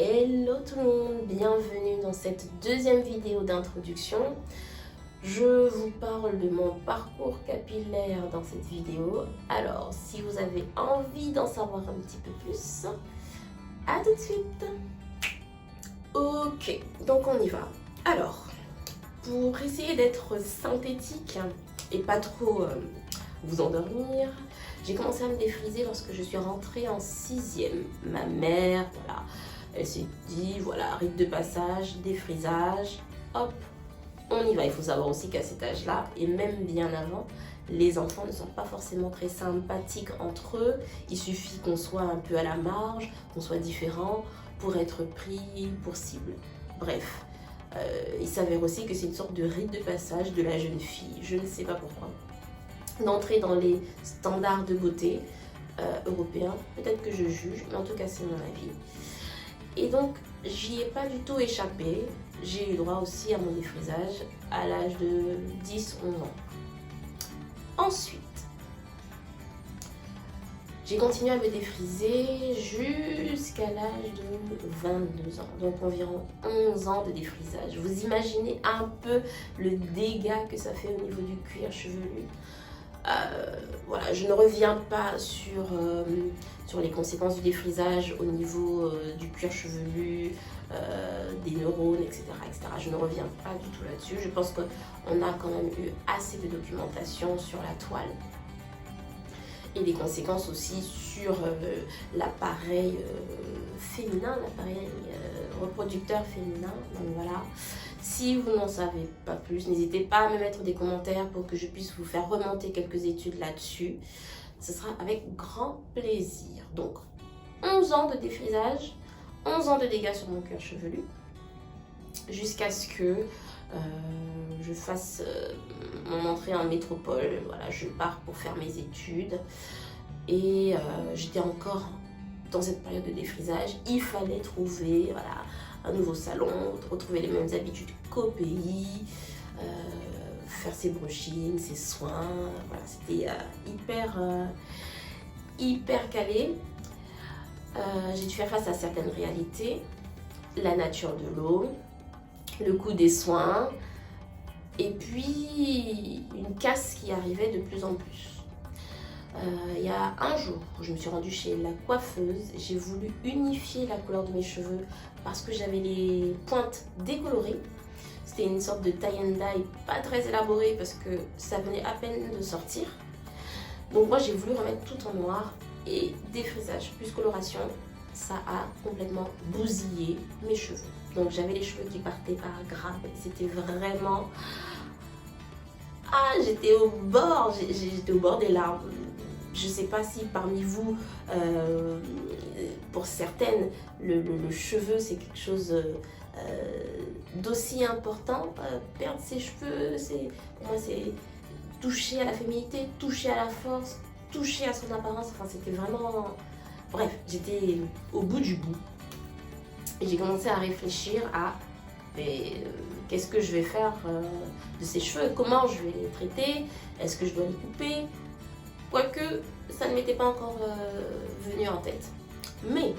Hello tout le monde, bienvenue dans cette deuxième vidéo d'introduction. Je vous parle de mon parcours capillaire dans cette vidéo. Alors, si vous avez envie d'en savoir un petit peu plus, à tout de suite. Ok, donc on y va. Alors, pour essayer d'être synthétique et pas trop vous endormir, j'ai commencé à me défriser lorsque je suis rentrée en 6e. Ma mère, voilà, elle s'est dit, voilà, rite de passage, défrisage, hop, on y va. Il faut savoir aussi qu'à cet âge-là, et même bien avant, les enfants ne sont pas forcément très sympathiques entre eux. Il suffit qu'on soit un peu à la marge, qu'on soit différent pour être pris pour cible. Bref, il s'avère aussi que c'est une sorte de rite de passage de la jeune fille, je ne sais pas pourquoi, d'entrer dans les standards de beauté européens. Peut-être que je juge, mais en tout cas c'est mon avis. Et donc j'y ai pas du tout échappé. J'ai eu droit aussi à mon défrisage à l'âge de 10-11 ans. Ensuite, j'ai continué à me défriser jusqu'à l'âge de 22 ans, donc environ 11 ans de défrisage. Vous imaginez un peu le dégât que ça fait au niveau du cuir chevelu. Voilà, je ne reviens pas sur les conséquences du défrisage au niveau du cuir chevelu, des neurones, etc., etc. Je ne reviens pas du tout là-dessus. Je pense qu'on a quand même eu assez de documentation sur la toile et des conséquences aussi sur l'appareil féminin, l'appareil reproducteur féminin. Donc voilà. Si vous n'en savez pas plus, n'hésitez pas à me mettre des commentaires pour que je puisse vous faire remonter quelques études là-dessus. Ce sera avec grand plaisir. Donc, 11 ans de défrisage, 11 ans de dégâts sur mon cuir chevelu, jusqu'à ce que je fasse mon entrée en métropole. Voilà, je pars pour faire mes études. Et j'étais encore dans cette période de défrisage. Il fallait trouver, voilà, un nouveau salon, retrouver les mêmes habitudes qu'au pays, faire ses brushings, ses soins. Voilà, c'était hyper calé. J'ai dû faire face à certaines réalités, la nature de l'eau, le coût des soins, et puis une casse qui arrivait de plus en plus. Il y a un jour où je me suis rendue chez la coiffeuse, j'ai voulu unifier la couleur de mes cheveux parce que j'avais les pointes décolorées. C'était une sorte de tie and dye pas très élaborée parce que ça venait à peine de sortir. Donc moi j'ai voulu remettre tout en noir, et défrisage plus coloration, ça a complètement bousillé mes cheveux. Donc j'avais les cheveux qui partaient par grappes, c'était vraiment... Ah, j'étais au bord des larmes. Je ne sais pas si parmi vous, pour certaines, le cheveu c'est quelque chose d'aussi important. Perdre ses cheveux, pour moi c'est toucher à la féminité, toucher à la force, toucher à son apparence. Enfin, c'était vraiment... Bref, j'étais au bout du bout. Et j'ai commencé à réfléchir à qu'est-ce que je vais faire de ces cheveux, comment je vais les traiter, est-ce que je dois les couper, quoique ça ne m'était pas encore venu en tête. Mais,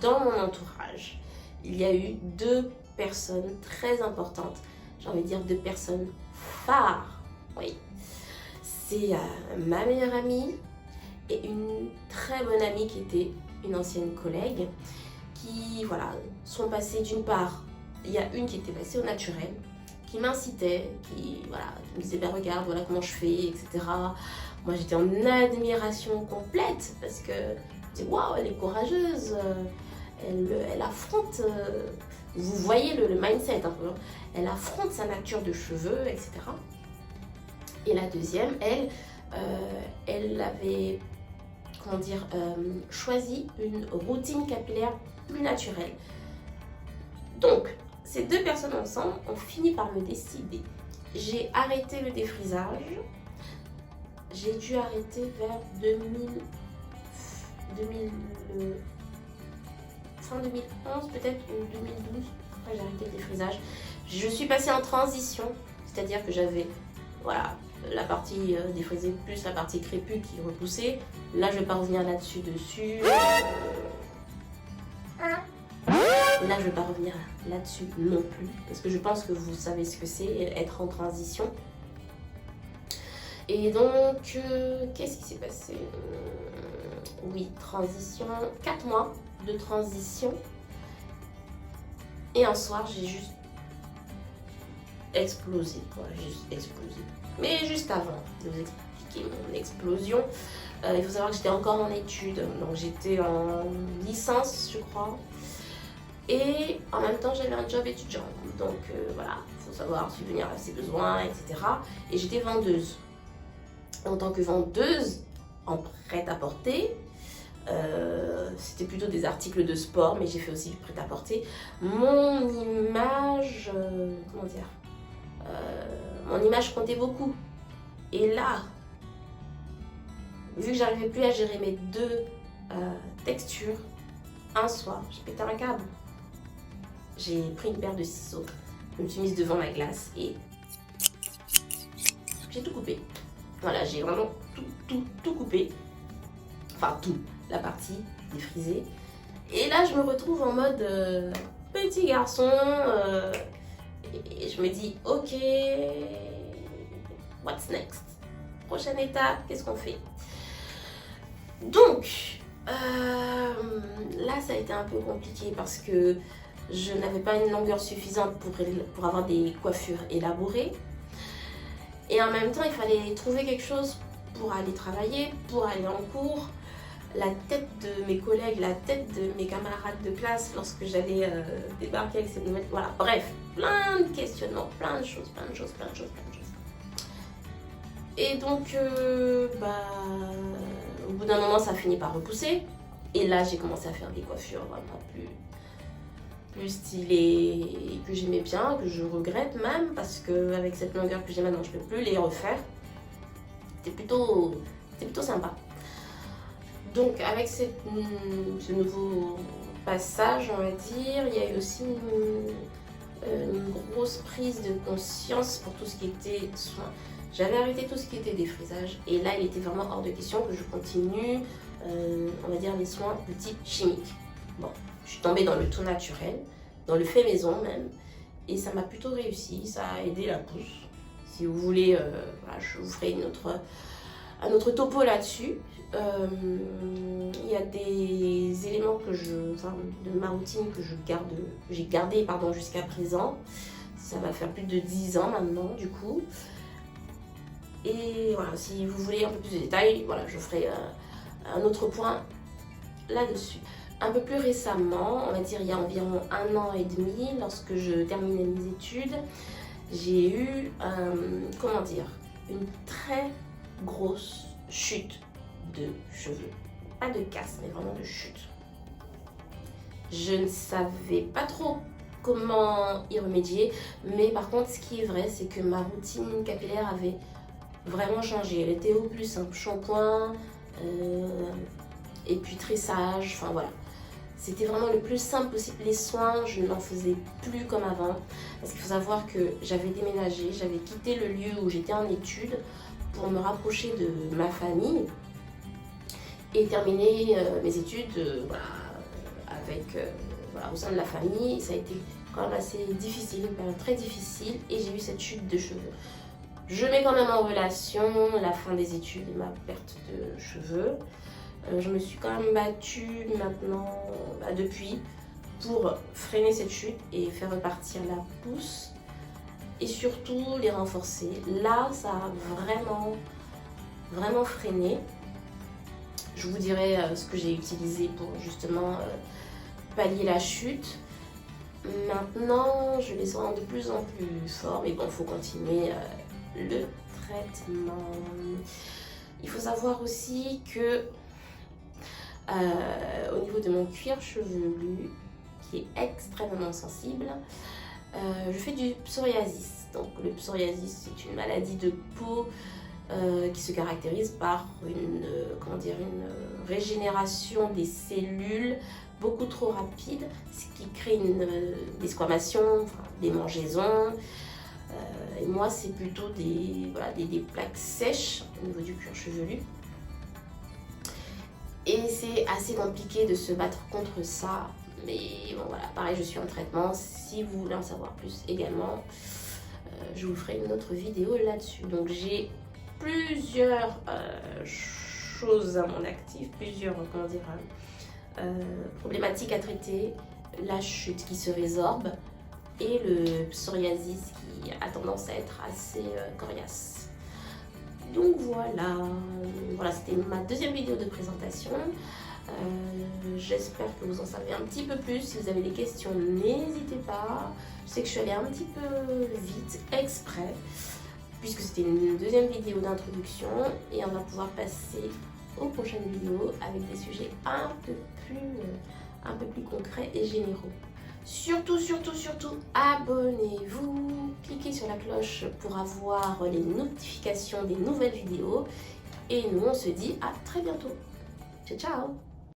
dans mon entourage, il y a eu 2 personnes très importantes, j'ai envie de dire 2 personnes phares, oui. C'est ma meilleure amie et une très bonne amie qui était une ancienne collègue, qui, voilà, sont passées d'une part, il y a une qui était passée au naturel, qui m'incitait, qui me disait, ben regarde, voilà comment je fais, etc. Moi j'étais en admiration complète parce que je me disais, waouh, elle est courageuse, elle affronte, vous voyez le mindset un peu, elle affronte sa nature de cheveux, etc. Et la deuxième, elle avait, comment dire, choisi une routine capillaire plus naturelle. Donc, ces 2 personnes ensemble ont fini par me décider. J'ai arrêté le défrisage. J'ai dû arrêter vers fin 2011 peut-être, ou 2012. Après, j'ai arrêté le défrisage. Je suis passée en transition, c'est-à-dire que j'avais, voilà, la partie défrisée plus la partie crépue qui repoussait. Là, je ne vais pas revenir là-dessus. Là, je ne vais pas revenir là-dessus non plus, parce que je pense que vous savez ce que c'est, être en transition. Et donc, qu'est-ce qui s'est passé? Oui, transition, 4 mois de transition. Et un soir, j'ai juste explosé, quoi, juste explosé. Mais juste avant de vous expliquer mon explosion, il faut savoir que j'étais encore en études, donc j'étais en licence, je crois. Et en même temps, j'avais un job étudiant. Donc voilà, il faut savoir subvenir à ses besoins, etc. Et j'étais vendeuse. En tant que vendeuse, en prêt-à-porter, c'était plutôt des articles de sport, mais j'ai fait aussi du prêt-à-porter. Mon image, comment dire, mon image comptait beaucoup. Et là, vu que j'arrivais plus à gérer mes deux textures, un soir, j'ai pété un câble. J'ai pris une paire de ciseaux, je me suis mise devant ma glace et j'ai tout coupé. Voilà, j'ai vraiment tout coupé. Enfin tout, la partie défrisée. Et là, je me retrouve en mode petit garçon. Et je me dis, ok, what's next? Prochaine étape, qu'est-ce qu'on fait? Donc, là, ça a été un peu compliqué parce que je n'avais pas une longueur suffisante pour avoir des coiffures élaborées. Et en même temps, il fallait trouver quelque chose pour aller travailler, pour aller en cours. La tête de mes collègues, la tête de mes camarades de classe lorsque j'allais débarquer avec cette nouvelle... Voilà, bref, plein de questionnements, plein de choses. Et donc, au bout d'un moment, ça finit par repousser. Et là, j'ai commencé à faire des coiffures vraiment plus stylées et que j'aimais bien, que je regrette même, parce qu'avec cette longueur que j'ai maintenant, je ne peux plus les refaire. C'était plutôt sympa. Donc, avec ce nouveau passage, on va dire, il y a eu aussi une grosse prise de conscience pour tout ce qui était soins. J'avais arrêté tout ce qui était défrisage et là, il était vraiment hors de question que je continue, on va dire, les soins de type chimique. Bon, je suis tombée dans le tout naturel, dans le fait maison même, et ça m'a plutôt réussi, ça a aidé la pousse. Si vous voulez, voilà, je vous ferai un autre topo là-dessus. Il y a des éléments de ma routine que j'ai gardé jusqu'à présent. Ça va faire plus de 10 ans maintenant du coup. Et voilà, si vous voulez un peu plus de détails, voilà, je ferai un autre point là-dessus. Un peu plus récemment, on va dire il y a environ 1 an et demi, lorsque je terminais mes études, j'ai eu, une très grosse chute de cheveux. Pas de casse, mais vraiment de chute. Je ne savais pas trop comment y remédier, mais par contre, ce qui est vrai, c'est que ma routine capillaire avait vraiment changé. Elle était au plus simple, shampoing, et puis tressage, enfin voilà. C'était vraiment le plus simple possible. Les soins, je n'en faisais plus comme avant. Parce qu'il faut savoir que j'avais déménagé, j'avais quitté le lieu où j'étais en études pour me rapprocher de ma famille et terminer mes études au sein de la famille. Ça a été quand même assez difficile, une période très difficile, et j'ai eu cette chute de cheveux. Je mets quand même en relation la fin des études et ma perte de cheveux. Je me suis quand même battue maintenant, depuis, pour freiner cette chute et faire repartir la pousse et surtout les renforcer. Là, ça a vraiment freiné. Je vous dirai ce que j'ai utilisé pour justement pallier la chute. Maintenant, je les sens de plus en plus forts, mais bon, il faut continuer le traitement. Il faut savoir aussi que au niveau de mon cuir chevelu, qui est extrêmement sensible, je fais du psoriasis. Donc le psoriasis, c'est une maladie de peau qui se caractérise par une régénération des cellules beaucoup trop rapide, ce qui crée des squamations, des mangeaisons. Et moi, c'est plutôt des plaques sèches au niveau du cuir chevelu. Et c'est assez compliqué de se battre contre ça, Mais bon voilà, pareil, je suis en traitement. Si vous voulez en savoir plus également, je vous ferai une autre vidéo là-dessus. Donc j'ai plusieurs choses à mon actif, plusieurs, comment dire, problématiques à traiter. La chute qui se résorbe et le psoriasis qui a tendance à être assez coriace. Donc voilà, c'était ma deuxième vidéo de présentation. J'espère que vous en savez un petit peu plus. Si vous avez des questions, n'hésitez pas. Je sais que je suis allée un petit peu vite, exprès, puisque c'était une deuxième vidéo d'introduction et on va pouvoir passer aux prochaines vidéos avec des sujets un peu plus concrets et généraux. Surtout, abonnez-vous, cliquez sur la cloche pour avoir les notifications des nouvelles vidéos et nous on se dit à très bientôt. Ciao, ciao!